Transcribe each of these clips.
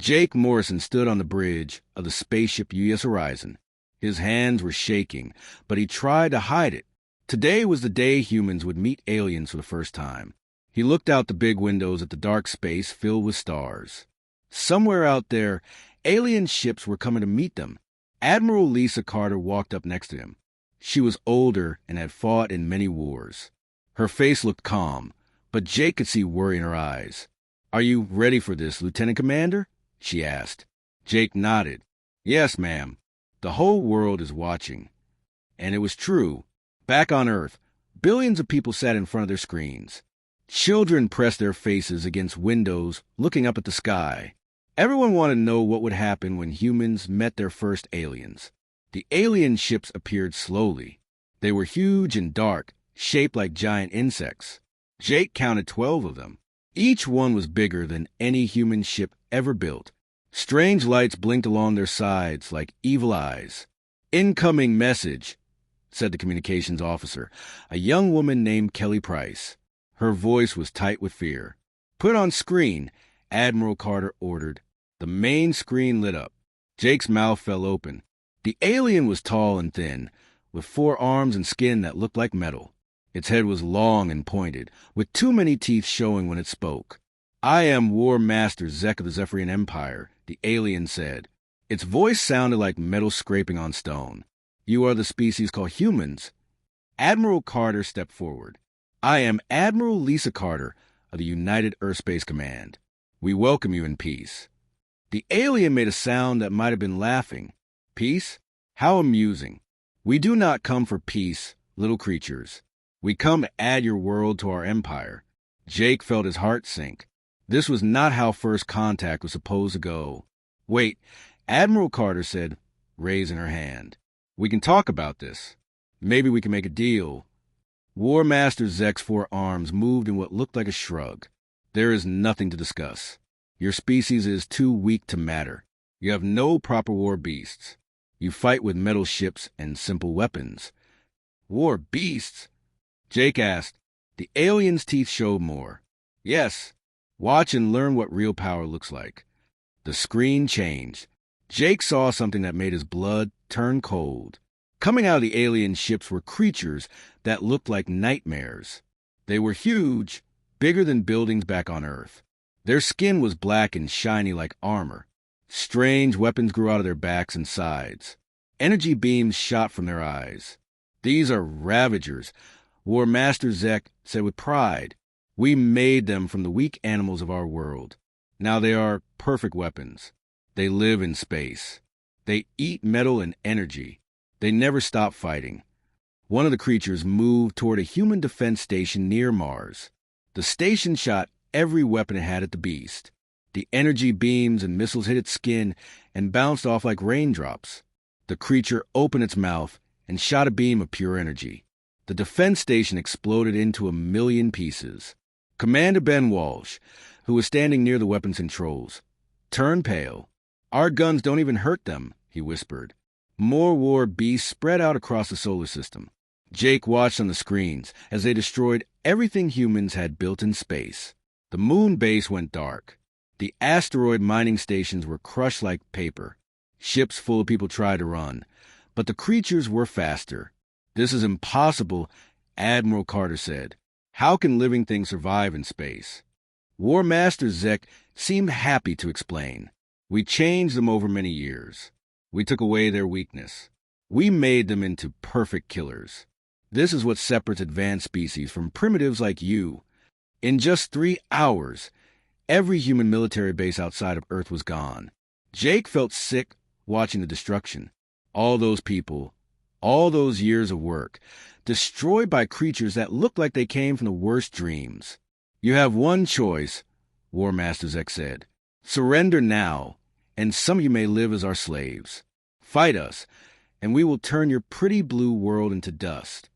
Jake Morrison stood on the bridge of the spaceship USS Horizon. His hands were shaking, but he tried to hide it. Today was the day humans would meet aliens for the first time. He looked out the big windows at the dark space filled with stars. Somewhere out there, alien ships were coming to meet them. Admiral Lisa Carter walked up next to him. She was older and had fought in many wars. Her face looked calm, but Jake could see worry in her eyes. "Are you ready for this, Lieutenant Commander?" she asked. Jake nodded. "Yes, ma'am. The whole world is watching." And it was true. Back on Earth, billions of people sat in front of their screens. Children pressed their faces against windows, looking up at the sky. Everyone wanted to know what would happen when humans met their first aliens. The alien ships appeared slowly. They were huge and dark, shaped like giant insects. Jake counted 12 of them. Each one was bigger than any human ship ever built. Strange lights blinked along their sides like evil eyes. "Incoming message," said the communications officer, a young woman named Kelly Price. Her voice was tight with fear. "Put on screen," Admiral Carter ordered. The main screen lit up. Jake's mouth fell open. The alien was tall and thin, with 4 arms and skin that looked like metal. Its head was long and pointed, with too many teeth showing when it spoke. "I am War Master Zek of the Zephyrian Empire," the alien said. Its voice sounded like metal scraping on stone. "You are the species called humans." Admiral Carter stepped forward. "I am Admiral Lisa Carter of the United Earthspace Command. We welcome you in peace." The alien made a sound that might have been laughing. "Peace? How amusing. We do not come for peace, little creatures. We come to add your world to our empire." Jake felt his heart sink. This was not how first contact was supposed to go. "Wait," Admiral Carter said, raising her hand. "We can talk about this. Maybe we can make a deal." War Master Zek's 4 arms moved in what looked like a shrug. "There is nothing to discuss. Your species is too weak to matter. You have no proper war beasts. You fight with metal ships and simple weapons." "War beasts?" Jake asked. The alien's teeth showed more. "Yes. Watch and learn what real power looks like." The screen changed. Jake saw something that made his blood turn cold. Coming out of the alien ships were creatures that looked like nightmares. They were huge, bigger than buildings back on Earth. Their skin was black and shiny like armor. Strange weapons grew out of their backs and sides. Energy beams shot from their eyes. "These are Ravagers," War Master Zek said with pride. "We made them from the weak animals of our world. Now they are perfect weapons. They live in space. They eat metal and energy. They never stop fighting." One of the creatures moved toward a human defense station near Mars. The station shot every weapon it had at the beast. The energy beams and missiles hit its skin and bounced off like raindrops. The creature opened its mouth and shot a beam of pure energy. The defense station exploded into 1,000,000 pieces. Commander Ben Walsh, who was standing near the weapons controls, turned pale. "Our guns don't even hurt them," he whispered. More war beasts spread out across the solar system. Jake watched on the screens as they destroyed everything humans had built in space. The moon base went dark. The asteroid mining stations were crushed like paper. Ships full of people tried to run, but the creatures were faster. "This is impossible," Admiral Carter said. "How can living things survive in space?" War Master Zek seemed happy to explain. "We changed them over many years. We took away their weakness. We made them into perfect killers. This is what separates advanced species from primitives like you. In just 3 hours, every human military base outside of Earth was gone." Jake felt sick watching the destruction. All those people, all those years of work, destroyed by creatures that looked like they came from the worst dreams. "You have one choice," War Master Zek said. "Surrender now, and some of you may live as our slaves. Fight us, and we will turn your pretty blue world into dust."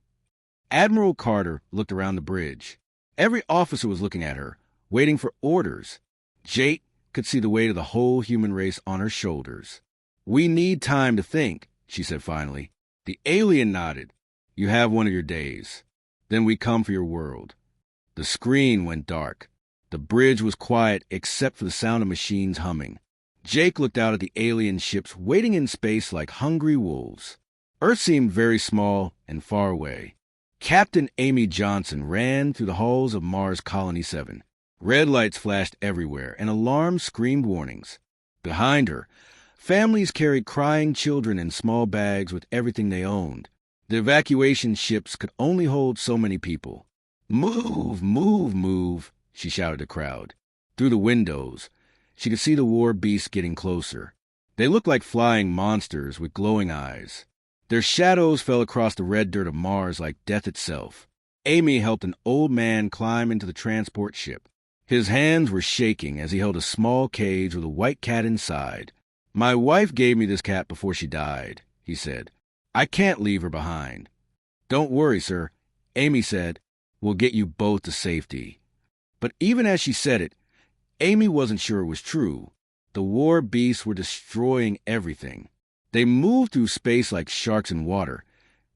Admiral Carter looked around the bridge. Every officer was looking at her, waiting for orders. Jake could see the weight of the whole human race on her shoulders. "We need time to think," she said finally. The alien nodded. "You have one of your days. Then we come for your world." The screen went dark. The bridge was quiet except for the sound of machines humming. Jake looked out at the alien ships waiting in space like hungry wolves. Earth seemed very small and far away. Captain Amy Johnson ran through the halls of Mars Colony 7. Red lights flashed everywhere, and alarms screamed warnings. Behind her, families carried crying children in small bags with everything they owned. The evacuation ships could only hold so many people. "Move, move, move," she shouted at the crowd. Through the windows, she could see the war beasts getting closer. They looked like flying monsters with glowing eyes. Their shadows fell across the red dirt of Mars like death itself. Amy helped an old man climb into the transport ship. His hands were shaking as he held a small cage with a white cat inside. "My wife gave me this cat before she died," he said. "I can't leave her behind." "Don't worry, sir," Amy said. "We'll get you both to safety." But even as she said it, Amy wasn't sure it was true. The war beasts were destroying everything. They moved through space like sharks in water,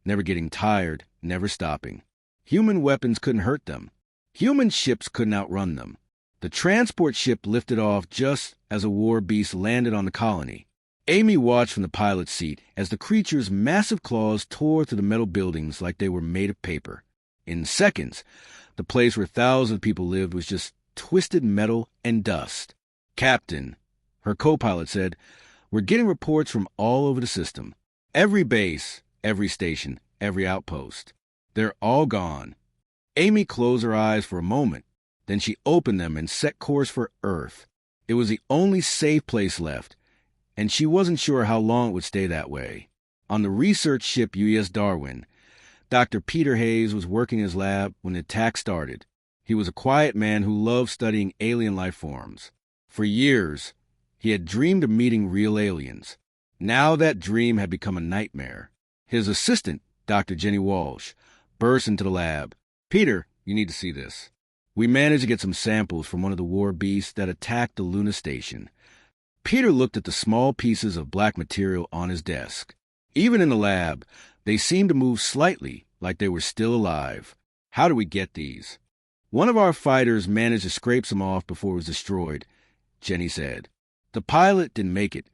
never getting tired, never stopping. Human weapons couldn't hurt them. Human ships couldn't outrun them. The transport ship lifted off just as a war beast landed on the colony. Amy watched from the pilot's seat as the creature's massive claws tore through the metal buildings like they were made of paper. In seconds, the place where thousands of people lived was just twisted metal and dust. "Captain," her co-pilot said, "we're getting reports from all over the system. Every base, every station, every outpost. They're all gone." Amy closed her eyes for a moment. Then she opened them and set course for Earth. It was the only safe place left, and she wasn't sure how long it would stay that way. On the research ship UES Darwin, Dr. Peter Hayes was working in his lab when the attack started. He was a quiet man who loved studying alien life forms. For years, he had dreamed of meeting real aliens. Now that dream had become a nightmare. His assistant, Dr. Jenny Walsh, burst into the lab. "Peter, you need to see this. We managed to get some samples from one of the war beasts that attacked the Luna station." Peter looked at the small pieces of black material on his desk. Even in the lab, they seemed to move slightly, like they were still alive. "How do we get these?" "One of our fighters managed to scrape some off before it was destroyed," Jenny said. "The pilot didn't make it,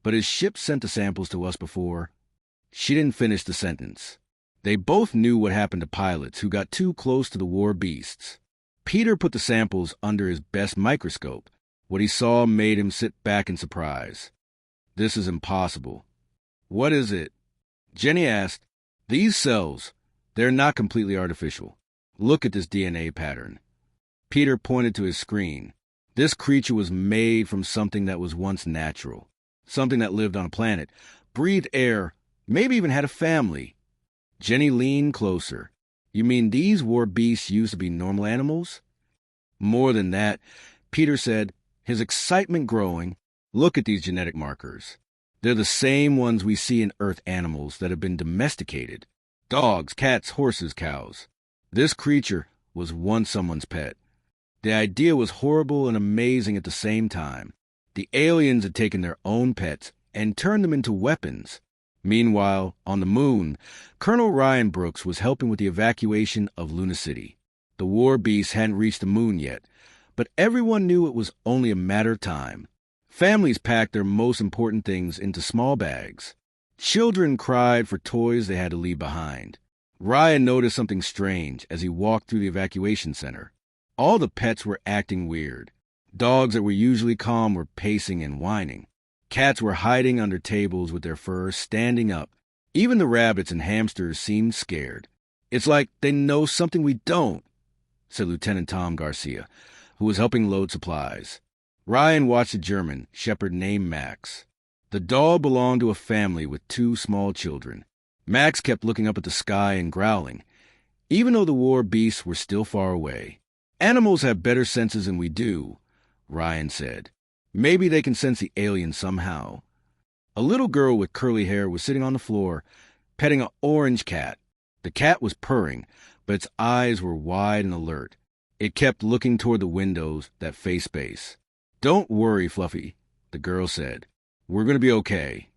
but his ship sent the samples to us before." She didn't finish the sentence. They both knew what happened to pilots who got too close to the war beasts. Peter put the samples under his best microscope. What he saw made him sit back in surprise. "This is impossible." "What is it?" Jenny asked. "These cells, they're not completely artificial. Look at this DNA pattern." Peter pointed to his screen. This creature was made from something that was once natural. Something that lived on a planet, breathed air, maybe even had a family. Jenny leaned closer. "You mean these war beasts used to be normal animals?" "More than that," Peter said, his excitement growing. "Look at these genetic markers. They're the same ones we see in Earth animals that have been domesticated. Dogs, cats, horses, cows. This creature was once someone's pet. The idea was horrible and amazing at the same time. The aliens had taken their own pets and turned them into weapons. Meanwhile, on the moon, Colonel Ryan Brooks was helping with the evacuation of Luna City. The war beasts hadn't reached the moon yet, but everyone knew it was only a matter of time. Families packed their most important things into small bags. Children cried for toys they had to leave behind. Ryan noticed something strange as he walked through the evacuation center. All the pets were acting weird. Dogs that were usually calm were pacing and whining. Cats were hiding under tables with their fur standing up. Even the rabbits and hamsters seemed scared. "It's like they know something we don't," said Lieutenant Tom Garcia, who was helping load supplies. Ryan watched a German shepherd named Max. The dog belonged to a family with 2 small children. Max kept looking up at the sky and growling, even though the war beasts were still far away. "Animals have better senses than we do," Ryan said. "Maybe they can sense the aliens somehow." A little girl with curly hair was sitting on the floor, petting an orange cat. The cat was purring, but its eyes were wide and alert. It kept looking toward the windows that faced space. "Don't worry, Fluffy," the girl said. "We're going to be okay."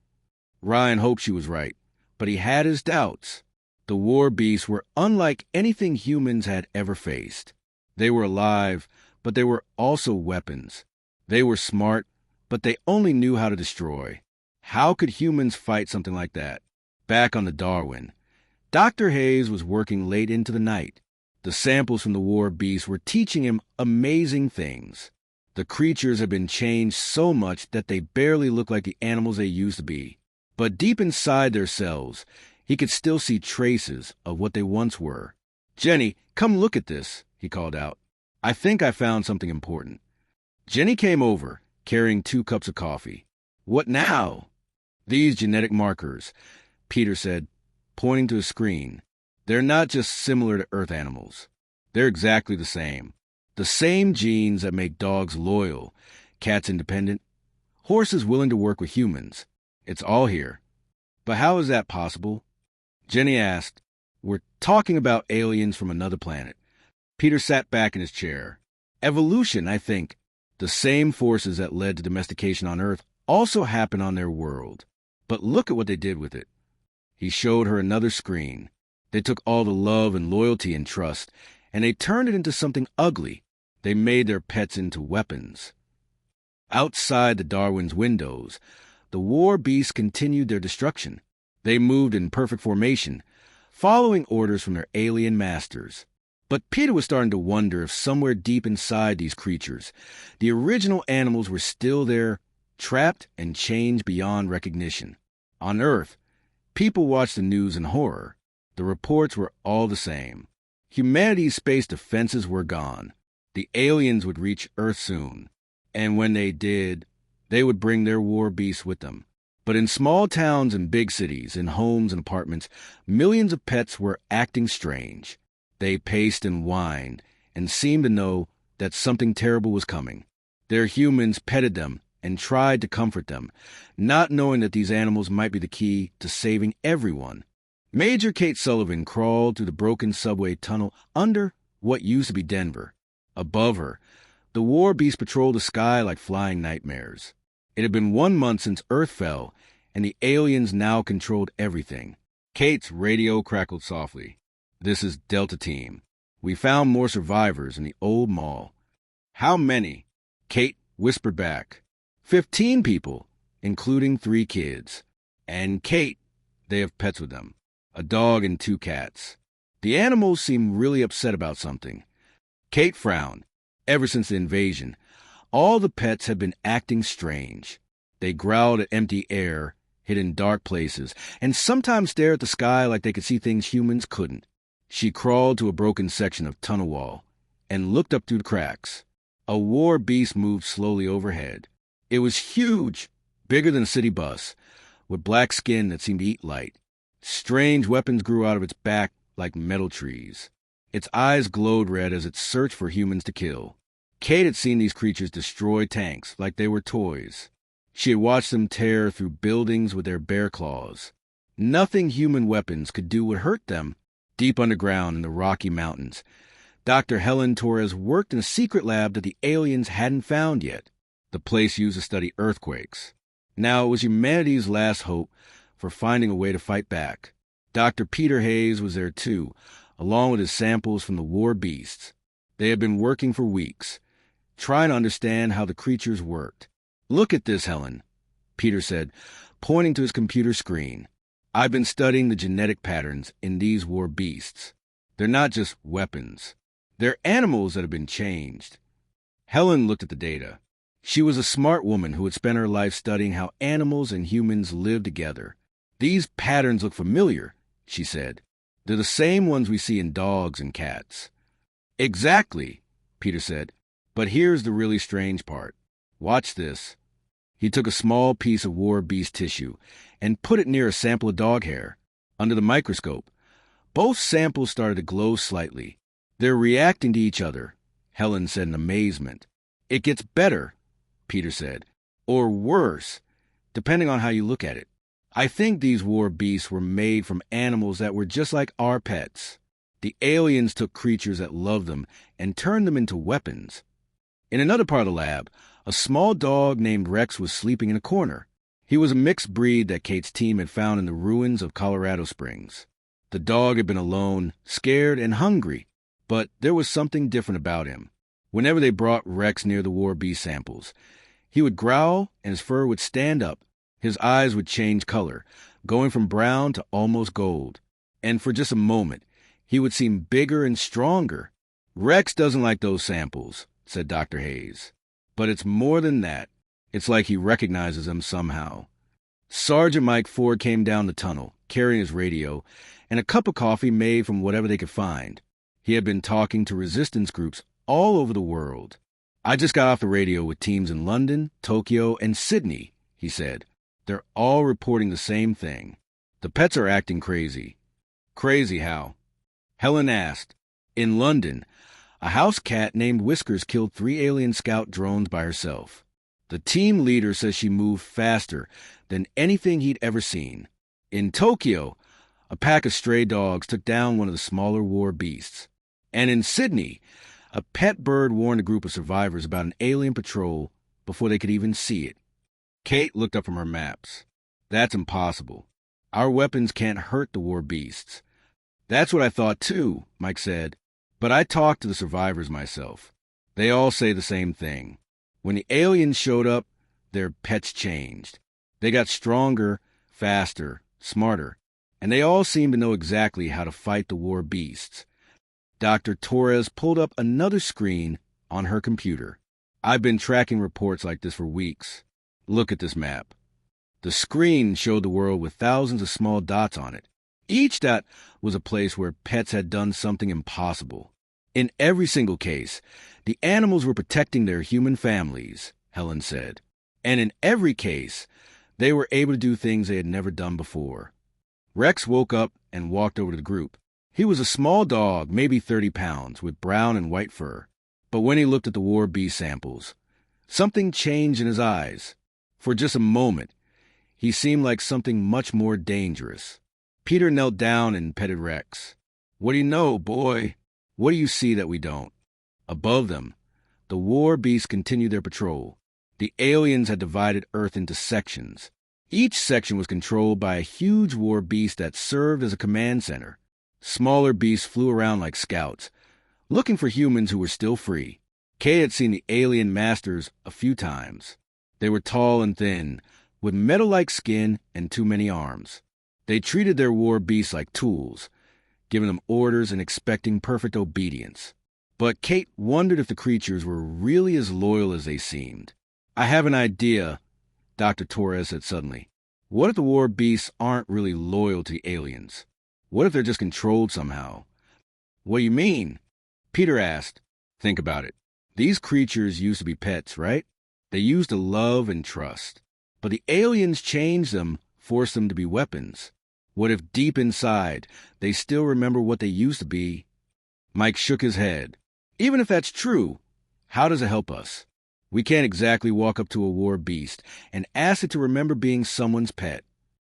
Ryan hoped she was right, but he had his doubts. The war beasts were unlike anything humans had ever faced. They were alive, but they were also weapons. They were smart, but they only knew how to destroy. How could humans fight something like that? Back on the Darwin, Dr. Hayes was working late into the night. The samples from the war beasts were teaching him amazing things. The creatures had been changed so much that they barely looked like the animals they used to be. But deep inside their cells, he could still see traces of what they once were. "Jenny, come look at this," he called out. "I think I found something important." Jenny came over, carrying 2 cups of coffee. "What now?" "These genetic markers," Peter said, pointing to a screen. "They're not just similar to Earth animals. They're exactly the same. The same genes that make dogs loyal, cats independent, horses willing to work with humans. It's all here." "But how is that possible?" Jenny asked. "We're talking about aliens from another planet." Peter sat back in his chair. "Evolution, I think. The same forces that led to domestication on Earth also happen on their world. But look at what they did with it." He showed her another screen. "They took all the love and loyalty and trust, and they turned it into something ugly. They made their pets into weapons." Outside the Darwin's windows, the war beasts continued their destruction. They moved in perfect formation, following orders from their alien masters. But Peter was starting to wonder if somewhere deep inside these creatures, the original animals were still there, trapped and changed beyond recognition. On Earth, people watched the news in horror. The reports were all the same. Humanity's space defenses were gone. The aliens would reach Earth soon. And when they did, they would bring their war beasts with them. But in small towns and big cities, in homes and apartments, millions of pets were acting strange. They paced and whined and seemed to know that something terrible was coming. Their humans petted them and tried to comfort them, not knowing that these animals might be the key to saving everyone. Major Kate Sullivan crawled through the broken subway tunnel under what used to be Denver. Above her, the war beasts patrolled the sky like flying nightmares. It had been 1 month since Earth fell, and the aliens now controlled everything. Kate's radio crackled softly. "This is Delta Team. We found more survivors in the old mall." "How many?" Kate whispered back. 15 people, including 3 kids. And Kate, they have pets with them. A dog and 2 cats. The animals seemed really upset about something. Kate frowned. Ever since the invasion, all the pets had been acting strange. They growled at empty air, hid in dark places, and sometimes stared at the sky like they could see things humans couldn't. She crawled to a broken section of tunnel wall and looked up through the cracks. A war beast moved slowly overhead. It was huge, bigger than a city bus, with black skin that seemed to eat light. Strange weapons grew out of its back like metal trees. Its eyes glowed red as it searched for humans to kill. Kate had seen these creatures destroy tanks like they were toys. She had watched them tear through buildings with their bare claws. Nothing human weapons could do would hurt them. Deep underground in the Rocky Mountains, Dr. Helen Torres worked in a secret lab that the aliens hadn't found yet, the place used to study earthquakes. Now it was humanity's last hope for finding a way to fight back. Dr. Peter Hayes was there too, along with his samples from the war beasts. They had been working for weeks, trying to understand how the creatures worked. "Look at this, Helen," Peter said, pointing to his computer screen. "I've been studying the genetic patterns in these war beasts. They're not just weapons. They're animals that have been changed." Helen looked at the data. She was a smart woman who had spent her life studying how animals and humans live together. "These patterns look familiar," she said. "They're the same ones we see in dogs and cats." "Exactly," Peter said. "But here's the really strange part. Watch this." He took a small piece of war beast tissue and put it near a sample of dog hair. Under the microscope, both samples started to glow slightly. "They're reacting to each other," Helen said in amazement. "It gets better," Peter said, "or worse, depending on how you look at it. I think these war beasts were made from animals that were just like our pets. The aliens took creatures that loved them and turned them into weapons." In another part of the lab, a small dog named Rex was sleeping in a corner. He was a mixed breed that Kate's team had found in the ruins of Colorado Springs. The dog had been alone, scared, and hungry, but there was something different about him. Whenever they brought Rex near the war beast samples, He would growl and his fur would stand up. His eyes would change color, going from brown to almost gold. And for just a moment, he would seem bigger and stronger. Rex doesn't like those samples, said Dr. Hayes. But it's more than that. It's like he recognizes them somehow. Sergeant Mike Ford came down the tunnel, carrying his radio, and a cup of coffee made from whatever they could find. He had been talking to resistance groups all over the world. I just got off the radio with teams in London, Tokyo, and Sydney, he said. They're all reporting the same thing. The pets are acting crazy. Crazy how? Helen asked. In London, a house cat named Whiskers killed 3 alien scout drones by herself. The team leader says she moved faster than anything he'd ever seen. In Tokyo, a pack of stray dogs took down one of the smaller war beasts. And in Sydney, a pet bird warned a group of survivors about an alien patrol before they could even see it. Kate looked up from her maps. That's impossible. Our weapons can't hurt the war beasts. That's what I thought too, Mike said. But I talked to the survivors myself. They all say the same thing. When the aliens showed up, their pets changed. They got stronger, faster, smarter, and they all seemed to know exactly how to fight the war beasts. Dr. Torres pulled up another screen on her computer. I've been tracking reports like this for weeks. Look at this map. The screen showed the world with thousands of small dots on it. Each dot was a place where pets had done something impossible. In every single case, the animals were protecting their human families, Helen said. And in every case, they were able to do things they had never done before. Rex woke up and walked over to the group. He was a small dog, maybe 30 pounds, with brown and white fur. But when he looked at the war beast samples, something changed in his eyes. For just a moment, he seemed like something much more dangerous. Peter knelt down and petted Rex. What do you know, boy? What do you see that we don't? Above them, the war beasts continued their patrol. The aliens had divided Earth into sections. Each section was controlled by a huge war beast that served as a command center. Smaller beasts flew around like scouts, looking for humans who were still free. Kay had seen the alien masters a few times. They were tall and thin, with metal-like skin and too many arms. They treated their war beasts like tools, giving them orders and expecting perfect obedience. But Kate wondered if the creatures were really as loyal as they seemed. I have an idea, Dr. Torres said suddenly. What if the war beasts aren't really loyal to the aliens? What if they're just controlled somehow? What do you mean? Peter asked. Think about it. These creatures used to be pets, right? They used to love and trust. But the aliens changed them, forced them to be weapons. What if deep inside, they still remember what they used to be? Mike shook his head. Even if that's true, how does it help us? We can't exactly walk up to a war beast and ask it to remember being someone's pet.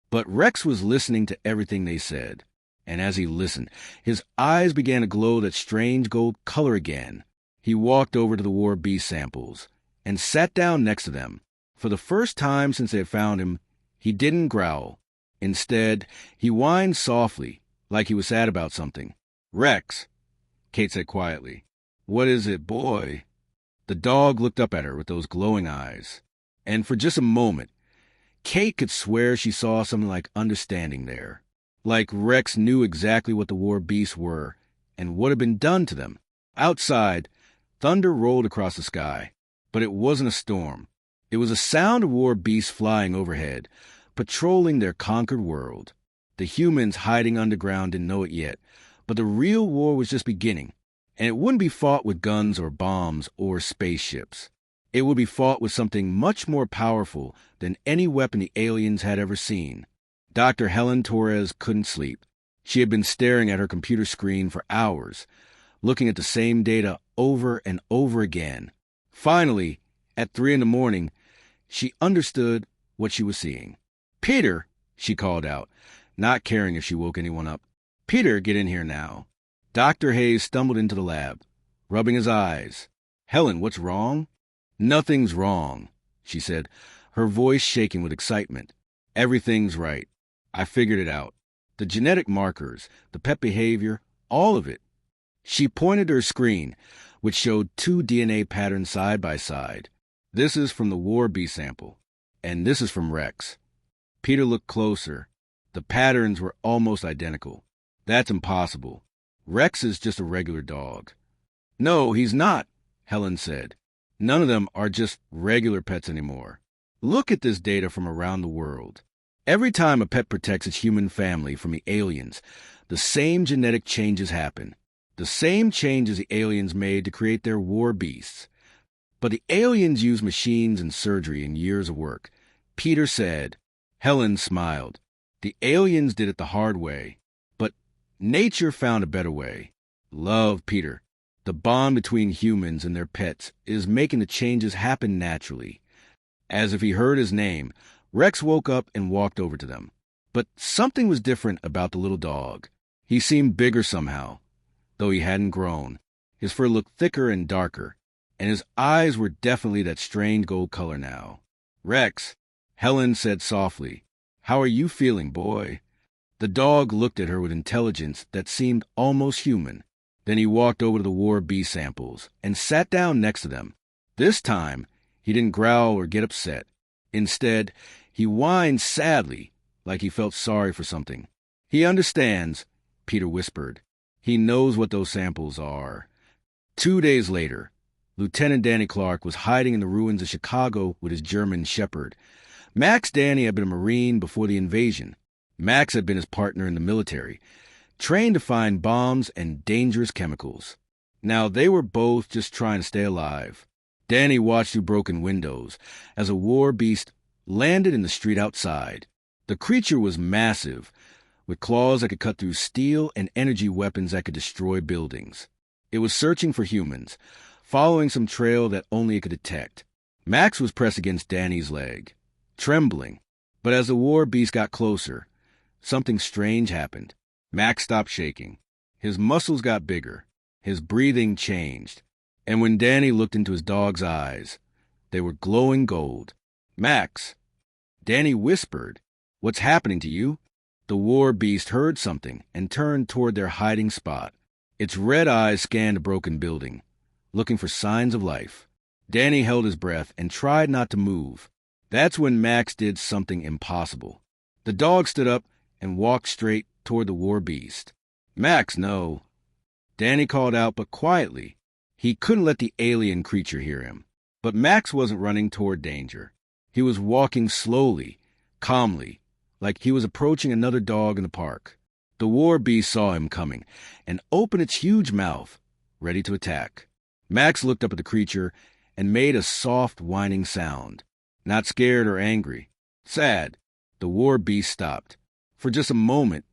But Rex was listening to everything they said. And as he listened, his eyes began to glow that strange gold color again. He walked over to the war beast samples and sat down next to them. For the first time since they had found him, he didn't growl. Instead, he whined softly, like he was sad about something. Rex, Kate said quietly. What is it, boy? The dog looked up at her with those glowing eyes. And for just a moment, Kate could swear she saw something like understanding there. Like Rex knew exactly what the war beasts were and what had been done to them. Outside, thunder rolled across the sky. But it wasn't a storm. It was a sound of war beasts flying overhead, patrolling their conquered world. The humans hiding underground didn't know it yet, but the real war was just beginning. And it wouldn't be fought with guns or bombs or spaceships. It would be fought with something much more powerful than any weapon the aliens had ever seen. Dr. Helen Torres couldn't sleep. She had been staring at her computer screen for hours, looking at the same data over and over again. Finally, at 3 a.m, she understood what she was seeing. Peter, she called out, not caring if she woke anyone up. Peter, get in here now. Dr. Hayes stumbled into the lab, rubbing his eyes. Helen, what's wrong? Nothing's wrong, she said, her voice shaking with excitement. Everything's right. I figured it out. The genetic markers, the pet behavior, all of it. She pointed to her screen, which showed 2 DNA patterns side by side. This is from the War B sample, and this is from Rex. Peter looked closer. The patterns were almost identical. That's impossible. Rex is just a regular dog. No, he's not, Helen said. None of them are just regular pets anymore. Look at this data from around the world. Every time a pet protects its human family from the aliens, the same genetic changes happen. The same changes the aliens made to create their war beasts. But the aliens used machines and surgery and years of work. Peter said. Helen smiled. The aliens did it the hard way. But nature found a better way. Love, Peter. The bond between humans and their pets is making the changes happen naturally. As if he heard his name, Rex woke up and walked over to them. But something was different about the little dog. He seemed bigger somehow, though he hadn't grown. His fur looked thicker and darker, and his eyes were definitely that strange gold color now. Rex, Helen said softly, how are you feeling, boy? The dog looked at her with intelligence that seemed almost human. Then he walked over to the War B samples and sat down next to them. This time, he didn't growl or get upset. Instead, he whined sadly, like he felt sorry for something. He understands, Peter whispered. He knows what those samples are. 2 days later, Lieutenant Danny Clark was hiding in the ruins of Chicago with his German shepherd. Max Danny had been a Marine before the invasion. Max had been his partner in the military, trained to find bombs and dangerous chemicals. Now they were both just trying to stay alive. Danny watched through broken windows as a war beast landed in the street outside. The creature was massive, with claws that could cut through steel and energy weapons that could destroy buildings. It was searching for humans, following some trail that only it could detect. Max was pressed against Danny's leg, trembling. But as the war beast got closer, something strange happened. Max stopped shaking. His muscles got bigger. His breathing changed. And when Danny looked into his dog's eyes, they were glowing gold. Max, Danny whispered, what's happening to you? The war beast heard something and turned toward their hiding spot. Its red eyes scanned a broken building, looking for signs of life. Danny held his breath and tried not to move. That's when Max did something impossible. The dog stood up and walked straight toward the war beast. Max, no. Danny called out, but quietly. He couldn't let the alien creature hear him. But Max wasn't running toward danger. He was walking slowly, calmly, like he was approaching another dog in the park. The war beast saw him coming and opened its huge mouth, ready to attack. Max looked up at the creature and made a soft, whining sound. Not scared or angry. Sad. The war beast stopped. For just a moment,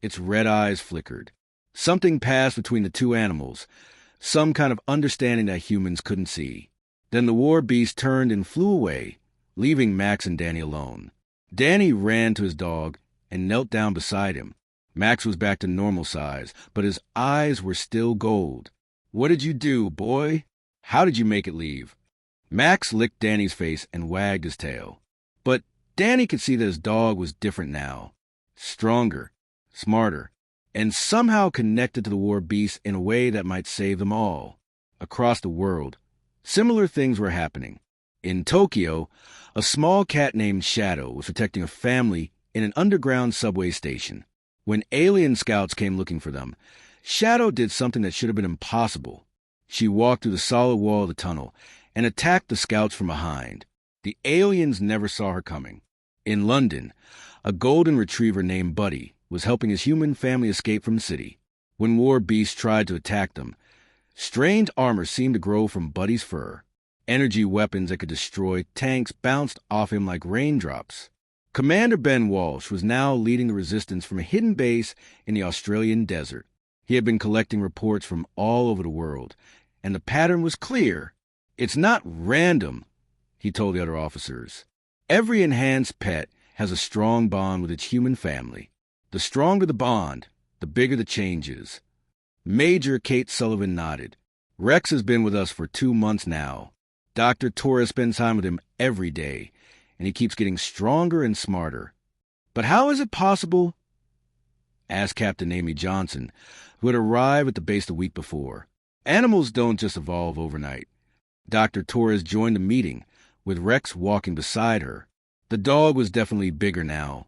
its red eyes flickered. Something passed between the two animals, some kind of understanding that humans couldn't see. Then the war beast turned and flew away, leaving Max and Danny alone. Danny ran to his dog and knelt down beside him. Max was back to normal size, but his eyes were still gold. What did you do, boy? How did you make it leave? Max licked Danny's face and wagged his tail. But Danny could see that his dog was different now. Stronger, smarter, and somehow connected to the war beast in a way that might save them all. Across the world, similar things were happening. In Tokyo, a small cat named Shadow was protecting a family in an underground subway station. When alien scouts came looking for them, Shadow did something that should have been impossible. She walked through the solid wall of the tunnel and attacked the scouts from behind. The aliens never saw her coming. In London, a golden retriever named Buddy was helping his human family escape from the city. When war beasts tried to attack them, strange armor seemed to grow from Buddy's fur. Energy weapons that could destroy tanks bounced off him like raindrops. Commander Ben Walsh was now leading the resistance from a hidden base in the Australian desert. He had been collecting reports from all over the world, and the pattern was clear. It's not random, he told the other officers. Every enhanced pet has a strong bond with its human family. The stronger the bond, the bigger the changes. Major Kate Sullivan nodded. Rex has been with us for 2 months now. Dr. Torres spends time with him every day, and he keeps getting stronger and smarter. But how is it possible? Asked Captain Amy Johnson, who had arrived at the base the week before. Animals don't just evolve overnight. Dr. Torres joined the meeting, with Rex walking beside her. The dog was definitely bigger now,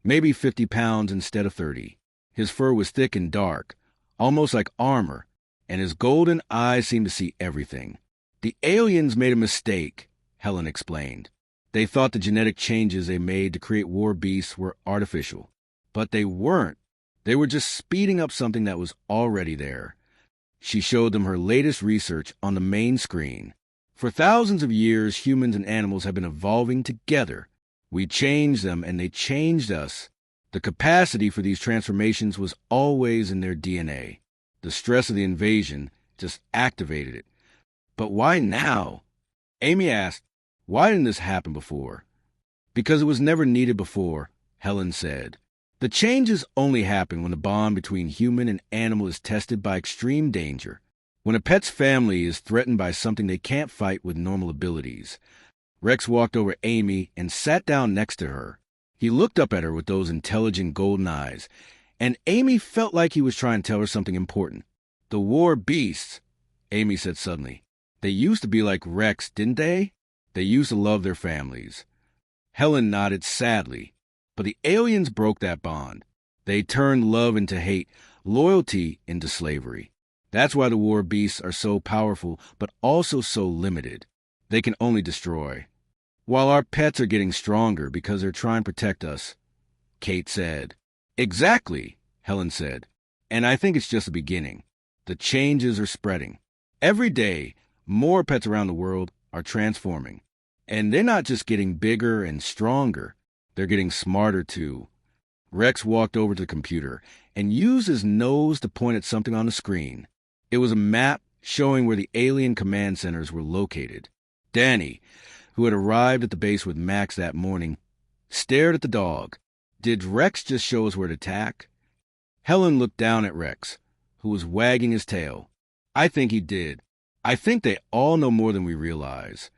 maybe 50 pounds instead of 30. His fur was thick and dark, almost like armor, and his golden eyes seemed to see everything. The aliens made a mistake, Helen explained. They thought the genetic changes they made to create war beasts were artificial. But they weren't. They were just speeding up something that was already there. She showed them her latest research on the main screen. For thousands of years, humans and animals have been evolving together. We changed them, and they changed us. The capacity for these transformations was always in their DNA. The stress of the invasion just activated it. But why now? Amy asked, why didn't this happen before? Because it was never needed before, Helen said. The changes only happen when the bond between human and animal is tested by extreme danger. When a pet's family is threatened by something they can't fight with normal abilities. Rex walked over Amy and sat down next to her. He looked up at her with those intelligent golden eyes, and Amy felt like he was trying to tell her something important. The war beasts, Amy said suddenly. They used to be like Rex, didn't they? They used to love their families. Helen nodded sadly, but the aliens broke that bond. They turned love into hate, loyalty into slavery. That's why the war beasts are so powerful, but also so limited. They can only destroy. While our pets are getting stronger because they're trying to protect us, Kate said. Exactly, Helen said. And I think it's just the beginning. The changes are spreading. Every day, more pets around the world are transforming. And they're not just getting bigger and stronger. They're getting smarter, too. Rex walked over to the computer and used his nose to point at something on the screen. It was a map showing where the alien command centers were located. Danny, who had arrived at the base with Max that morning, stared at the dog. Did Rex just show us where to attack? Helen looked down at Rex, who was wagging his tail. I think he did. I think they all know more than we realize.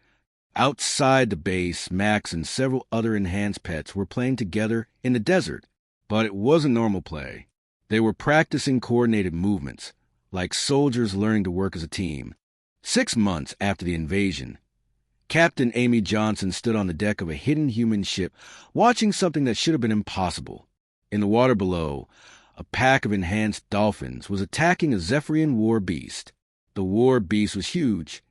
Outside the base, Max and several other enhanced pets were playing together in the desert, but it wasn't normal play. They were practicing coordinated movements, like soldiers learning to work as a team. 6 months after the invasion, Captain Amy Johnson stood on the deck of a hidden human ship, watching something that should have been impossible. In the water below, a pack of enhanced dolphins was attacking a Zephyrian war beast. The war beast was huge,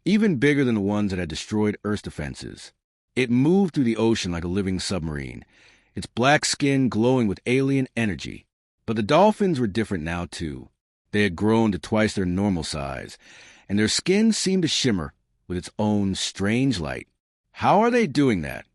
even bigger than the ones that had destroyed Earth's defenses. It moved through the ocean like a living submarine, its black skin glowing with alien energy. But the dolphins were different now, too. They had grown to twice their normal size, and their skin seemed to shimmer with its own strange light. How are they doing that?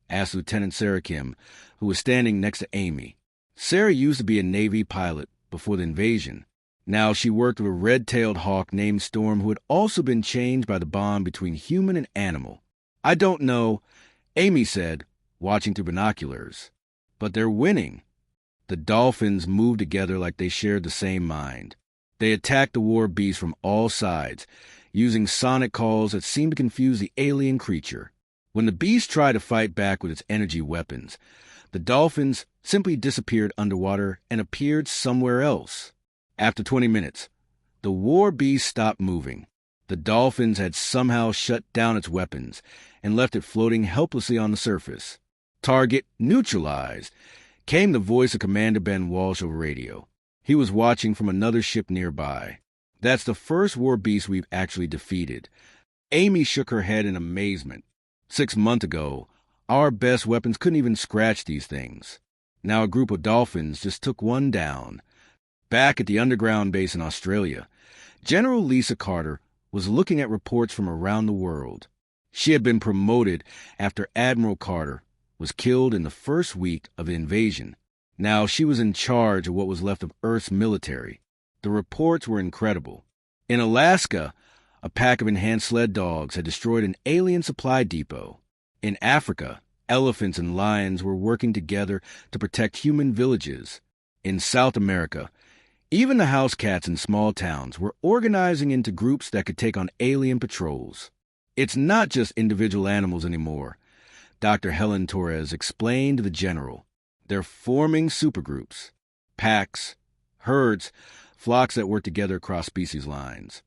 Asked Lieutenant Sarah Kim, who was standing next to Amy. Sarah used to be a Navy pilot before the invasion. Now she worked with a red-tailed hawk named Storm, who had also been changed by the bond between human and animal. I don't know, Amy said, watching through binoculars. But they're winning. The dolphins moved together like they shared the same mind. They attacked the war beast from all sides, using sonic calls that seemed to confuse the alien creature. When the beast tried to fight back with its energy weapons, the dolphins simply disappeared underwater and appeared somewhere else. After 20 minutes, the war beast stopped moving. The dolphins had somehow shut down its weapons and left it floating helplessly on the surface. Target neutralized, came the voice of Commander Ben Walsh over radio. He was watching from another ship nearby. That's the first war beast we've actually defeated. Amy shook her head in amazement. 6 months ago, our best weapons couldn't even scratch these things. Now a group of dolphins just took one down. Back at the underground base in Australia, General Lisa Carter was looking at reports from around the world. She had been promoted after Admiral Carter was killed in the first week of the invasion. Now she was in charge of what was left of Earth's military. The reports were incredible. In Alaska, a pack of enhanced sled dogs had destroyed an alien supply depot. In Africa, elephants and lions were working together to protect human villages. In South America, even the house cats in small towns were organizing into groups that could take on alien patrols. It's not just individual animals anymore, Dr. Helen Torres explained to the general. They're forming supergroups, packs, herds, flocks that work together across species lines.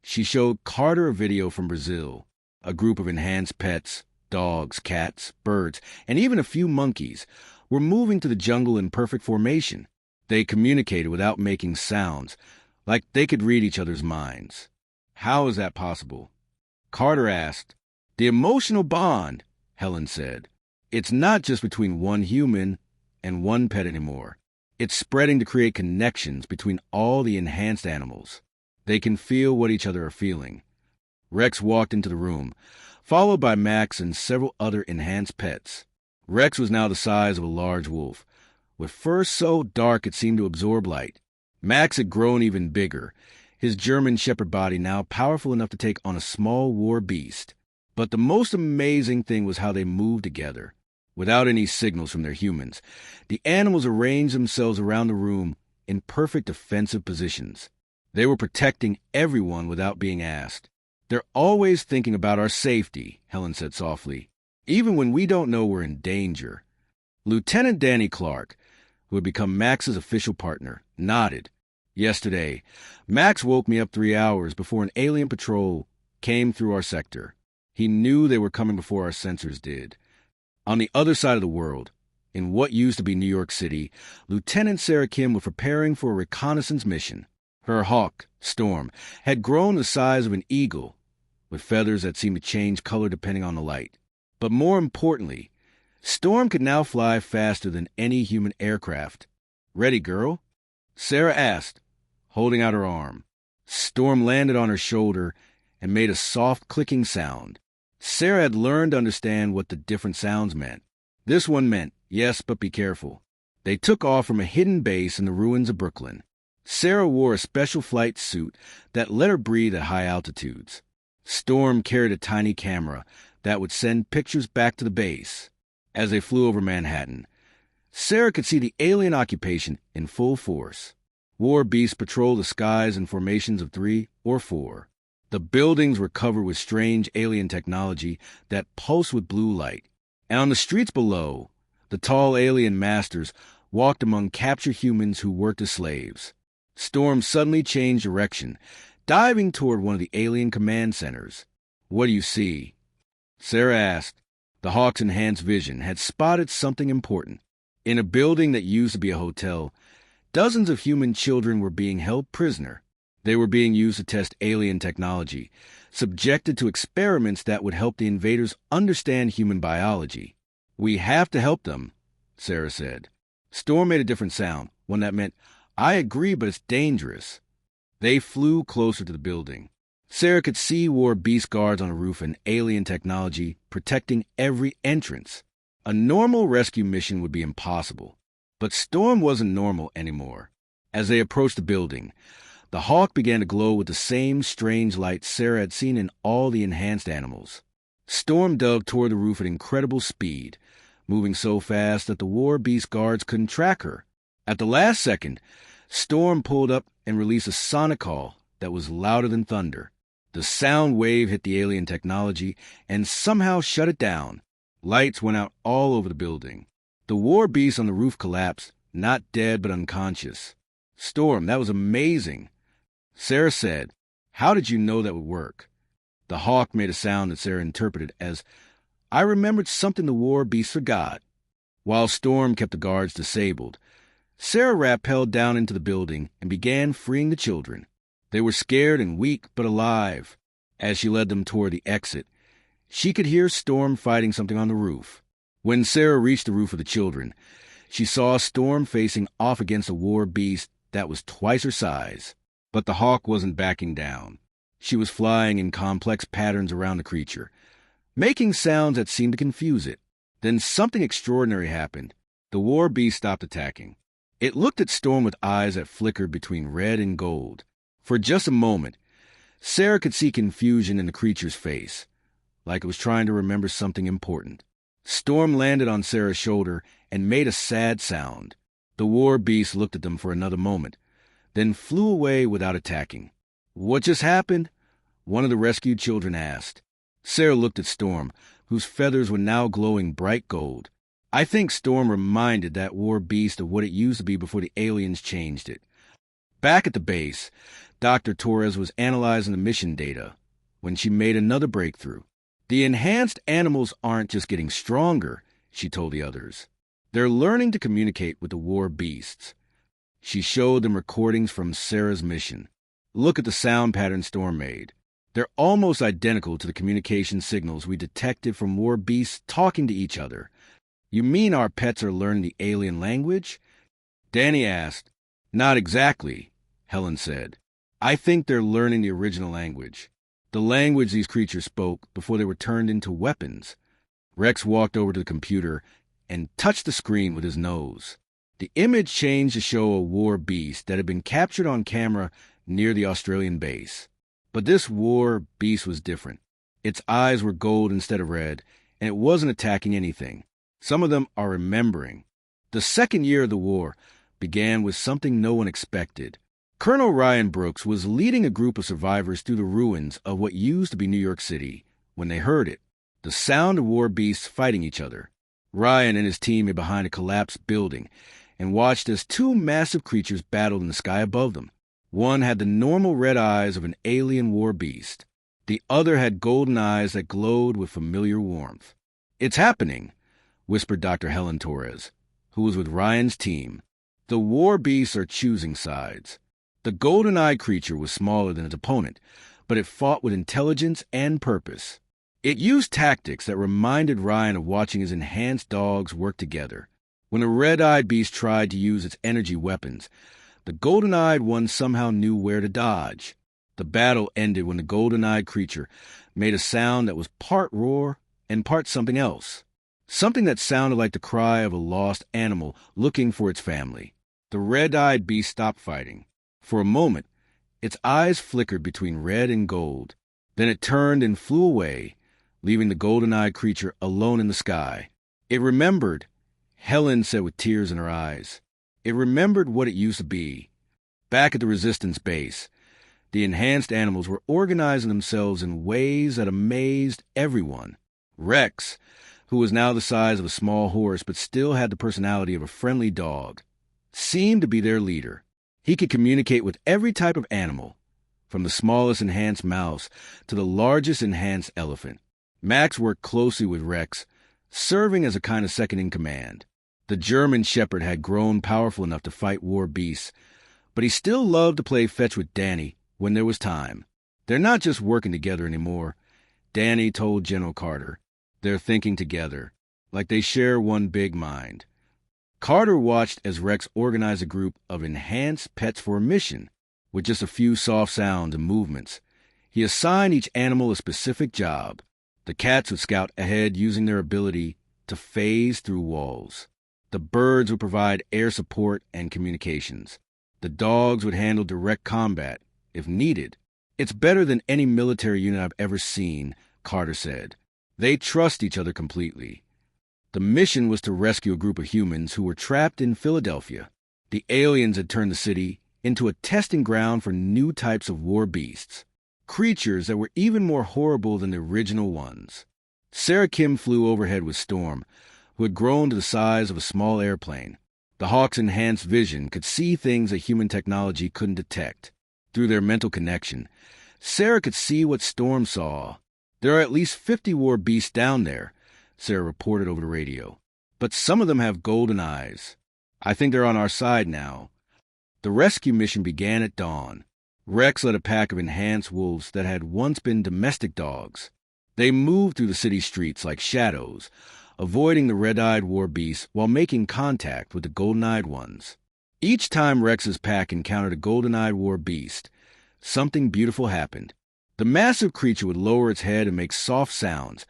She showed Carter a video from Brazil. A group of enhanced pets, dogs, cats, birds, and even a few monkeys, were moving to the jungle in perfect formation. They communicated without making sounds, like they could read each other's minds. How is that possible? Carter asked. The emotional bond, Helen said. It's not just between one human and one pet anymore. It's spreading to create connections between all the enhanced animals. They can feel what each other are feeling. Rex walked into the room, followed by Max and several other enhanced pets. Rex was now the size of a large wolf, with fur so dark it seemed to absorb light. Max had grown even bigger, his German shepherd body now powerful enough to take on a small war beast. But the most amazing thing was how they moved together. Without any signals from their humans, the animals arranged themselves around the room in perfect defensive positions. They were protecting everyone without being asked. They're always thinking about our safety, Helen said softly, even when we don't know we're in danger. Lieutenant Danny Clark, who had become Max's official partner, nodded. Yesterday, Max woke me up 3 hours before an alien patrol came through our sector. He knew they were coming before our sensors did. On the other side of the world, in what used to be New York City, Lieutenant Sarah Kim was preparing for a reconnaissance mission. Her hawk, Storm, had grown the size of an eagle, with feathers that seemed to change color depending on the light. But more importantly, Storm could now fly faster than any human aircraft. Ready, girl? Sarah asked, holding out her arm. Storm landed on her shoulder and made a soft clicking sound. Sarah had learned to understand what the different sounds meant. This one meant, yes, but be careful. They took off from a hidden base in the ruins of Brooklyn. Sarah wore a special flight suit that let her breathe at high altitudes. Storm carried a tiny camera that would send pictures back to the base. As they flew over Manhattan, Sarah could see the alien occupation in full force. War beasts patrolled the skies in formations of 3 or 4. The buildings were covered with strange alien technology that pulsed with blue light. And on the streets below, the tall alien masters walked among captured humans who worked as slaves. Storm suddenly changed direction, diving toward one of the alien command centers. What do you see? Sarah asked. The Hawk's enhanced vision had spotted something important. In a building that used to be a hotel, dozens of human children were being held prisoner. They were being used to test alien technology, subjected to experiments that would help the invaders understand human biology. We have to help them, Sarah said. Storm made a different sound, one that meant, I agree, but it's dangerous. They flew closer to the building. Sarah could see war beast guards on the roof and alien technology protecting every entrance. A normal rescue mission would be impossible. But Storm wasn't normal anymore. As they approached the building, the Hawk began to glow with the same strange light Sarah had seen in all the enhanced animals. Storm dove toward the roof at incredible speed, moving so fast that the war beast guards couldn't track her. At the last second, Storm pulled up and released a sonic call that was louder than thunder. The sound wave hit the alien technology and somehow shut it down. Lights went out all over the building. The war beast on the roof collapsed, not dead but unconscious. Storm, that was amazing. Sarah said, how did you know that would work? The Hawk made a sound that Sarah interpreted as, I remembered something the war beast forgot. While Storm kept the guards disabled, Sarah rappelled down into the building and began freeing the children. They were scared and weak but alive. As she led them toward the exit, she could hear Storm fighting something on the roof. When Sarah reached the roof of the children, she saw Storm facing off against a war beast that was twice her size. But the Hawk wasn't backing down. She was flying in complex patterns around the creature, making sounds that seemed to confuse it. Then something extraordinary happened. The war beast stopped attacking. It looked at Storm with eyes that flickered between red and gold. For just a moment, Sarah could see confusion in the creature's face, like it was trying to remember something important. Storm landed on Sarah's shoulder and made a sad sound. The war beast looked at them for another moment, then flew away without attacking. What just happened? One of the rescued children asked. Sarah looked at Storm, whose feathers were now glowing bright gold. I think Storm reminded that war beast of what it used to be before the aliens changed it. Back at the base, Dr. Torres was analyzing the mission data when she made another breakthrough. The enhanced animals aren't just getting stronger, she told the others. They're learning to communicate with the war beasts. She showed them recordings from Sarah's mission. Look at the sound pattern Storm made. They're almost identical to the communication signals we detected from war beasts talking to each other. You mean our pets are learning the alien language? Danny asked. Not exactly, Helen said. I think they're learning the original language. The language these creatures spoke before they were turned into weapons. Rex walked over to the computer and touched the screen with his nose. The image changed to show a war beast that had been captured on camera near the Australian base. But this war beast was different. Its eyes were gold instead of red, and it wasn't attacking anything. Some of them are remembering. The second year of the war began with something no one expected. Colonel Ryan Brooks was leading a group of survivors through the ruins of what used to be New York City when they heard it, the sound of war beasts fighting each other. Ryan and his team hid behind a collapsed building and watched as two massive creatures battled in the sky above them. One had the normal red eyes of an alien war beast. The other had golden eyes that glowed with familiar warmth. It's happening, whispered Dr. Helen Torres, who was with Ryan's team. The war beasts are choosing sides. The golden-eyed creature was smaller than its opponent, but it fought with intelligence and purpose. It used tactics that reminded Ryan of watching his enhanced dogs work together. When a red-eyed beast tried to use its energy weapons, the golden-eyed one somehow knew where to dodge. The battle ended when the golden-eyed creature made a sound that was part roar and part something else. Something that sounded like the cry of a lost animal looking for its family. The red-eyed beast stopped fighting. For a moment, its eyes flickered between red and gold. Then it turned and flew away, leaving the golden-eyed creature alone in the sky. It remembered, Helen said with tears in her eyes. It remembered what it used to be. Back at the Resistance base, the enhanced animals were organizing themselves in ways that amazed everyone. Rex, who was now the size of a small horse but still had the personality of a friendly dog, seemed to be their leader. He could communicate with every type of animal, from the smallest enhanced mouse to the largest enhanced elephant. Max worked closely with Rex, serving as a kind of second-in-command. The German shepherd had grown powerful enough to fight war beasts, but he still loved to play fetch with Danny when there was time. They're not just working together anymore, Danny told General Carter. They're thinking together, like they share one big mind. Carter watched as Rex organized a group of enhanced pets for a mission. With just a few soft sounds and movements, he assigned each animal a specific job. The cats would scout ahead using their ability to phase through walls. The birds would provide air support and communications. The dogs would handle direct combat, if needed. It's better than any military unit I've ever seen, Carter said. They trust each other completely. The mission was to rescue a group of humans who were trapped in Philadelphia. The aliens had turned the city into a testing ground for new types of war beasts, creatures that were even more horrible than the original ones. Sarah Kim flew overhead with Storm, who had grown to the size of a small airplane. The Hawk's enhanced vision could see things that human technology couldn't detect. Through their mental connection, Sarah could see what Storm saw. There are at least 50 war beasts down there, Sarah reported over the radio. But some of them have golden eyes. I think they're on our side now. The rescue mission began at dawn. Rex led a pack of enhanced wolves that had once been domestic dogs. They moved through the city streets like shadows, avoiding the red-eyed war beasts while making contact with the golden-eyed ones. Each time Rex's pack encountered a golden-eyed war beast, something beautiful happened. The massive creature would lower its head and make soft sounds,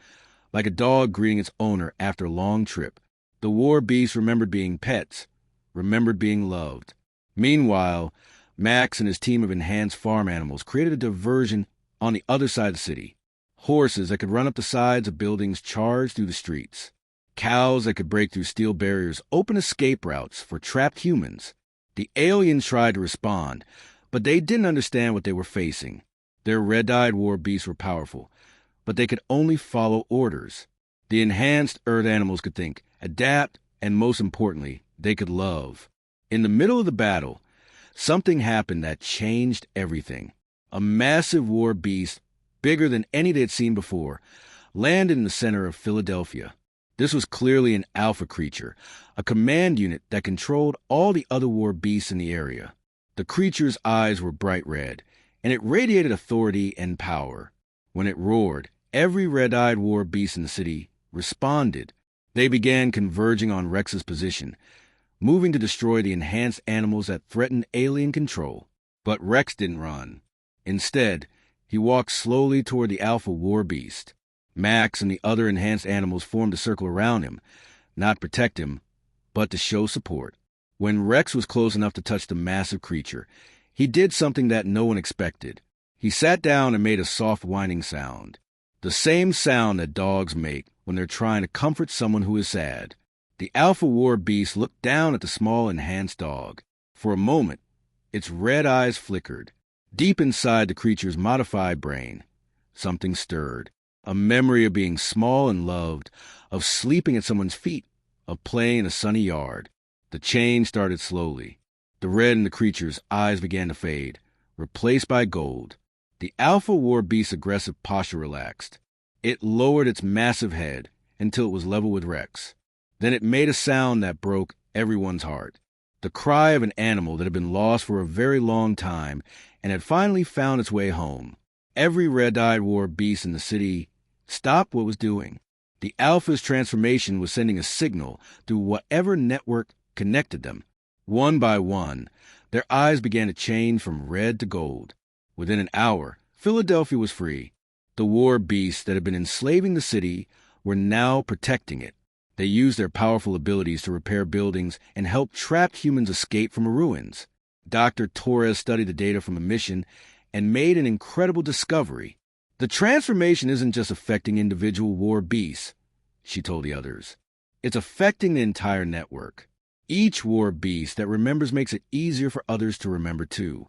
like a dog greeting its owner after a long trip. The war beasts remembered being pets, remembered being loved. Meanwhile, Max and his team of enhanced farm animals created a diversion on the other side of the city. Horses that could run up the sides of buildings charged through the streets. Cows that could break through steel barriers opened escape routes for trapped humans. The aliens tried to respond, but they didn't understand what they were facing. Their red-eyed war beasts were powerful, but they could only follow orders. The enhanced Earth animals could think, adapt, and most importantly, they could love. In the middle of the battle, something happened that changed everything. A massive war beast, bigger than any they had seen before, landed in the center of Philadelphia. This was clearly an alpha creature, a command unit that controlled all the other war beasts in the area. The creature's eyes were bright red, and it radiated authority and power. When it roared, every red-eyed war beast in the city responded. They began converging on Rex's position, moving to destroy the enhanced animals that threatened alien control. But Rex didn't run. Instead, he walked slowly toward the alpha war beast. Max and the other enhanced animals formed a circle around him, not to protect him, but to show support. When Rex was close enough to touch the massive creature, he did something that no one expected. He sat down and made a soft whining sound, the same sound that dogs make when they're trying to comfort someone who is sad. The alpha war beast looked down at the small enhanced dog. For a moment, its red eyes flickered. Deep inside the creature's modified brain, something stirred. A memory of being small and loved, of sleeping at someone's feet, of playing in a sunny yard. The change started slowly. The red in the creature's eyes began to fade, replaced by gold. The alpha war beast's aggressive posture relaxed. It lowered its massive head until it was level with Rex. Then it made a sound that broke everyone's heart. The cry of an animal that had been lost for a very long time and had finally found its way home. Every red-eyed war beast in the city stopped what was doing. The Alpha's transformation was sending a signal through whatever network connected them. One by one, their eyes began to change from red to gold. Within an hour, Philadelphia was free. The war beasts that had been enslaving the city were now protecting it. They used their powerful abilities to repair buildings and help trapped humans escape from the ruins. Dr. Torres studied the data from a mission and made an incredible discovery. The transformation isn't just affecting individual war beasts, she told the others. It's affecting the entire network. Each war beast that remembers makes it easier for others to remember too.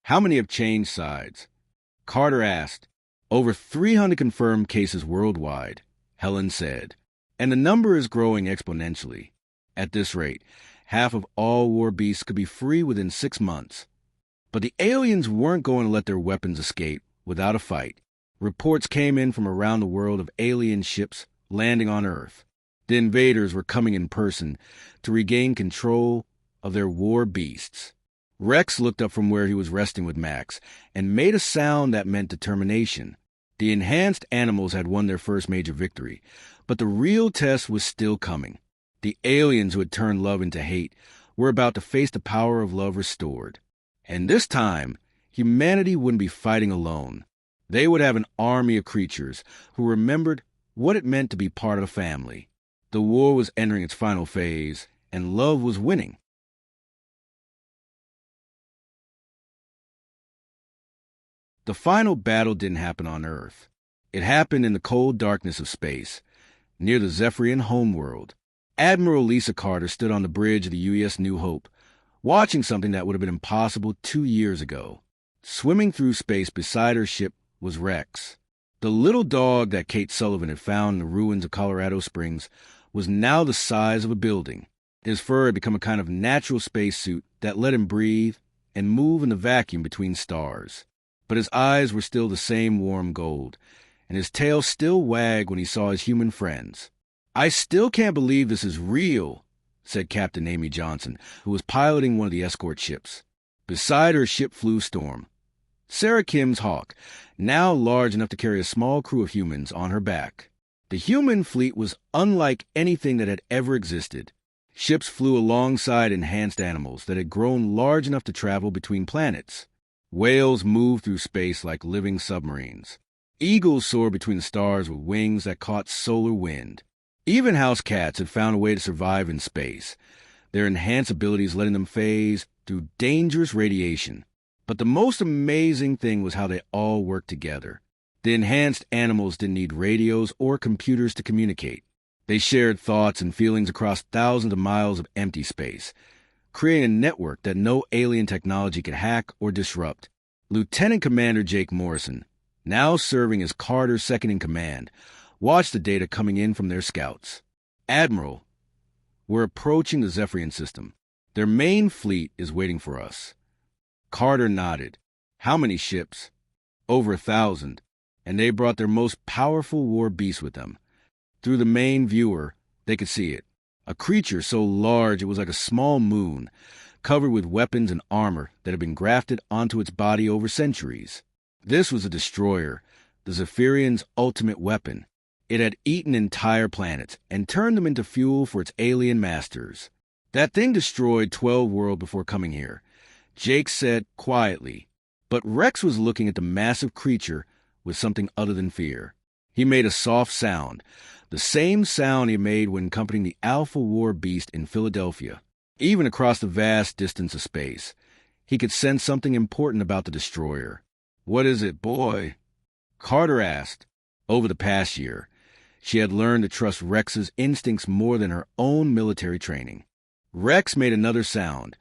How many have changed sides? Carter asked. Over 300 confirmed cases worldwide, Helen said. And the number is growing exponentially. At this rate, half of all war beasts could be free within 6 months. But the aliens weren't going to let their weapons escape without a fight. Reports came in from around the world of alien ships landing on Earth. The invaders were coming in person to regain control of their war beasts. Rex looked up from where he was resting with Max and made a sound that meant determination. The enhanced animals had won their first major victory, but the real test was still coming. The aliens who had turned love into hate were about to face the power of love restored. And this time, humanity wouldn't be fighting alone. They would have an army of creatures who remembered what it meant to be part of a family. The war was entering its final phase, and love was winning. The final battle didn't happen on Earth. It happened in the cold darkness of space, near the Zephyrian homeworld. Admiral Lisa Carter stood on the bridge of the USS New Hope, watching something that would have been impossible 2 years ago. Swimming through space beside her ship was Rex. The little dog that Kate Sullivan had found in the ruins of Colorado Springs was now the size of a building. His fur had become a kind of natural spacesuit that let him breathe and move in the vacuum between stars. But his eyes were still the same warm gold, and his tail still wagged when he saw his human friends. "I still can't believe this is real," said Captain Amy Johnson, who was piloting one of the escort ships. Beside her ship flew Storm, Sarah Kim's Hawk, now large enough to carry a small crew of humans on her back. The human fleet was unlike anything that had ever existed. Ships flew alongside enhanced animals that had grown large enough to travel between planets. Whales moved through space like living submarines. Eagles soared between the stars with wings that caught solar wind. Even house cats had found a way to survive in space, their enhanced abilities letting them phase through dangerous radiation. But the most amazing thing was how they all worked together. The enhanced animals didn't need radios or computers to communicate. They shared thoughts and feelings across thousands of miles of empty space, creating a network that no alien technology could hack or disrupt. Lieutenant Commander Jake Morrison, now serving as Carter's second-in-command, watched the data coming in from their scouts. "Admiral, we're approaching the Zephyrian system. Their main fleet is waiting for us." Carter nodded. "How many ships?" "Over 1,000. and they brought their most powerful war beast with them. Through the main viewer, they could see it. A creature so large it was like a small moon, covered with weapons and armor that had been grafted onto its body over centuries. This was a destroyer, the Zephyrian's ultimate weapon. It had eaten entire planets and turned them into fuel for its alien masters. That thing destroyed 12 worlds before coming here, Jake said quietly. But Rex was looking at the massive creature with something other than fear. He made a soft sound, the same sound he made when accompanying the Alpha War beast in Philadelphia. Even across the vast distance of space, he could sense something important about the destroyer. "What is it, boy?" Carter asked. Over the past year, she had learned to trust Rex's instincts more than her own military training. Rex made another sound,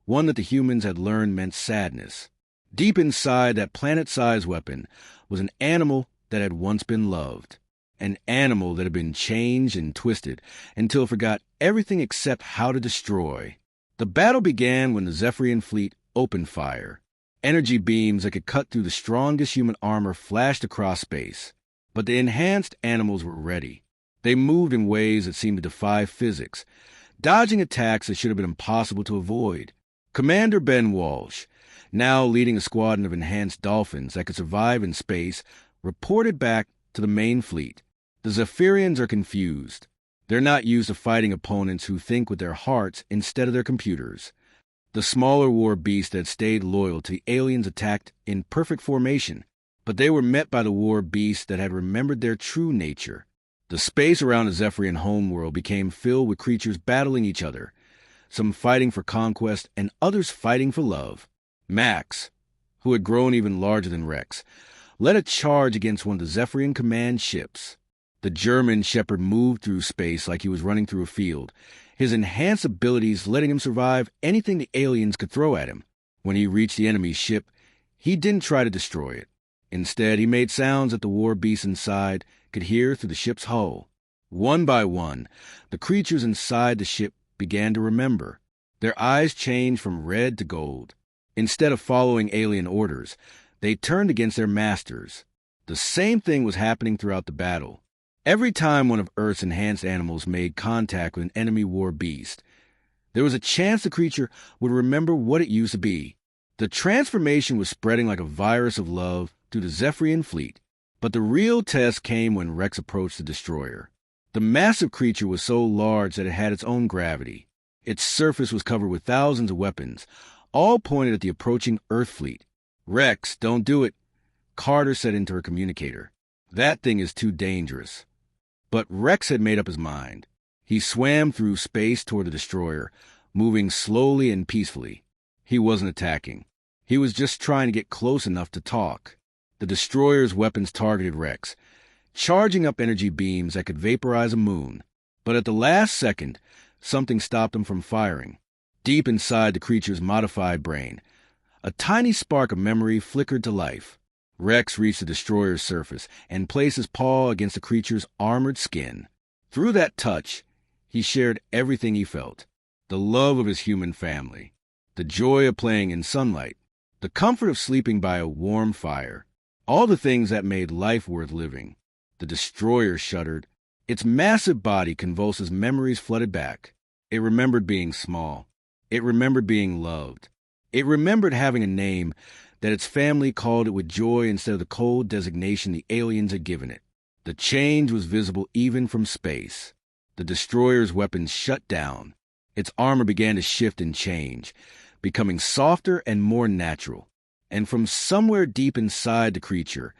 one that the humans had learned meant sadness. Deep inside that planet-sized weapon was an animal that had once been loved, an animal that had been changed and twisted until it forgot everything except how to destroy. The battle began when the Zephyrian fleet opened fire. Energy beams that could cut through the strongest human armor flashed across space. But the enhanced animals were ready. They moved in ways that seemed to defy physics, dodging attacks that should have been impossible to avoid. Commander Ben Walsh, now leading a squadron of enhanced dolphins that could survive in space, reported back to the main fleet. The Zephyrians are confused. They're not used to fighting opponents who think with their hearts instead of their computers. The smaller war beasts that stayed loyal to the aliens attacked in perfect formation, but they were met by the war beasts that had remembered their true nature. The space around the Zephyrian homeworld became filled with creatures battling each other, some fighting for conquest and others fighting for love. Max, who had grown even larger than Rex, led a charge against one of the Zephyrian command ships. The German shepherd moved through space like he was running through a field, his enhanced abilities letting him survive anything the aliens could throw at him. When he reached the enemy's ship, he didn't try to destroy it. Instead, he made sounds that the war beasts inside could hear through the ship's hull. One by one, the creatures inside the ship began to remember. Their eyes changed from red to gold. Instead of following alien orders, they turned against their masters. The same thing was happening throughout the battle. Every time one of Earth's enhanced animals made contact with an enemy war beast, there was a chance the creature would remember what it used to be. The transformation was spreading like a virus of love through the Zephyrian fleet. But the real test came when Rex approached the destroyer. The massive creature was so large that it had its own gravity. Its surface was covered with thousands of weapons, all pointed at the approaching Earth fleet. "Rex, don't do it," Carter said into her communicator. "That thing is too dangerous." But Rex had made up his mind. He swam through space toward the destroyer, moving slowly and peacefully. He wasn't attacking. He was just trying to get close enough to talk. The destroyer's weapons targeted Rex, charging up energy beams that could vaporize a moon. But at the last second, something stopped them from firing. Deep inside the creature's modified brain, a tiny spark of memory flickered to life. Rex reached the destroyer's surface and placed his paw against the creature's armored skin. Through that touch, he shared everything he felt. The love of his human family, the joy of playing in sunlight, the comfort of sleeping by a warm fire, all the things that made life worth living. The destroyer shuddered. Its massive body convulsed as memories flooded back. It remembered being small. It remembered being loved. It remembered having a name that its family called it with joy instead of the cold designation the aliens had given it. The change was visible even from space. The destroyer's weapons shut down. Its armor began to shift and change, becoming softer and more natural. And from somewhere deep inside the creature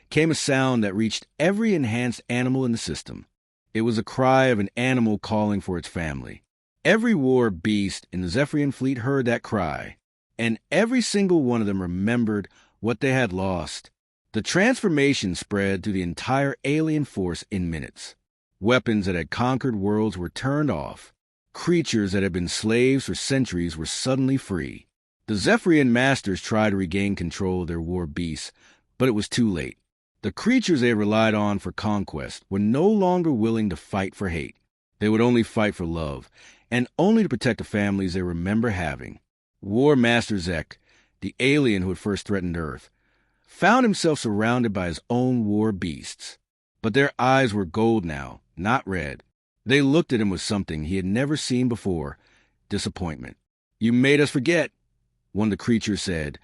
came a sound that reached every enhanced animal in the system. It was a cry of an animal calling for its family. Every war beast in the Zephyrian fleet heard that cry, and every single one of them remembered what they had lost. The transformation spread through the entire alien force in minutes. Weapons that had conquered worlds were turned off. Creatures that had been slaves for centuries were suddenly free. The Zephyrian masters tried to regain control of their war beasts, but it was too late. The creatures they had relied on for conquest were no longer willing to fight for hate. They would only fight for love, and only to protect the families they remember having. War Master Zek, the alien who had first threatened Earth, found himself surrounded by his own war beasts. But their eyes were gold now, not red. They looked at him with something he had never seen before: disappointment. "You made us forget," one of the creatures said,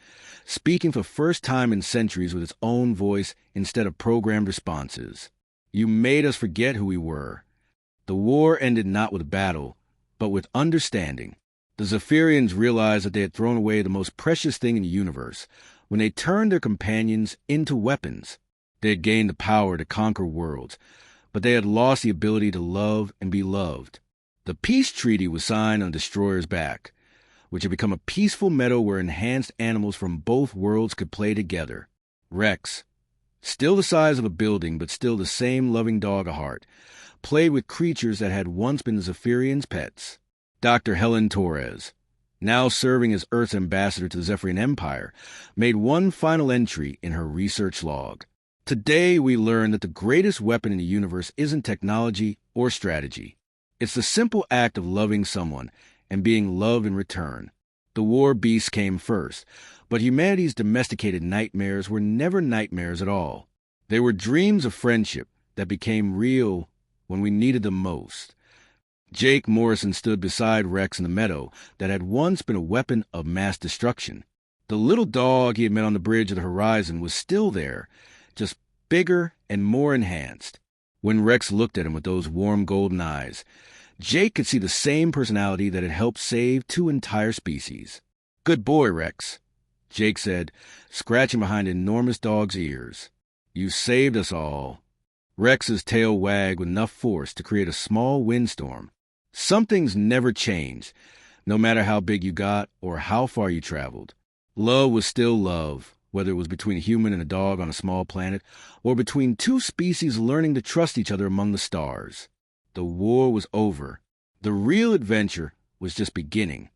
speaking for the first time in centuries with its own voice instead of programmed responses. "You made us forget who we were." The war ended not with battle, but with understanding. The Zephyrians realized that they had thrown away the most precious thing in the universe when they turned their companions into weapons. They had gained the power to conquer worlds, but they had lost the ability to love and be loved. The peace treaty was signed on Destroyer's back, which had become a peaceful meadow where enhanced animals from both worlds could play together. Rex, still the size of a building but still the same loving dog at heart, played with creatures that had once been the Zephyrians' pets. Dr. Helen Torres, now serving as Earth's ambassador to the Zephyrian Empire, made one final entry in her research log. "Today we learned that the greatest weapon in the universe isn't technology or strategy. It's the simple act of loving someone and being loved in return. The war beasts came first, but humanity's domesticated nightmares were never nightmares at all. They were dreams of friendship that became real when we needed them most." Jake Morrison stood beside Rex in the meadow that had once been a weapon of mass destruction. The little dog he had met on the bridge of the horizon was still there, just bigger and more enhanced. When Rex looked at him with those warm golden eyes, Jake could see the same personality that had helped save 2 entire species. "Good boy, Rex," Jake said, scratching behind the enormous dog's ears. "You saved us all." Rex's tail wagged with enough force to create a small windstorm. Some things never changed, no matter how big you got or how far you traveled. Love was still love, whether it was between a human and a dog on a small planet, or between 2 species learning to trust each other among the stars. The war was over. The real adventure was just beginning.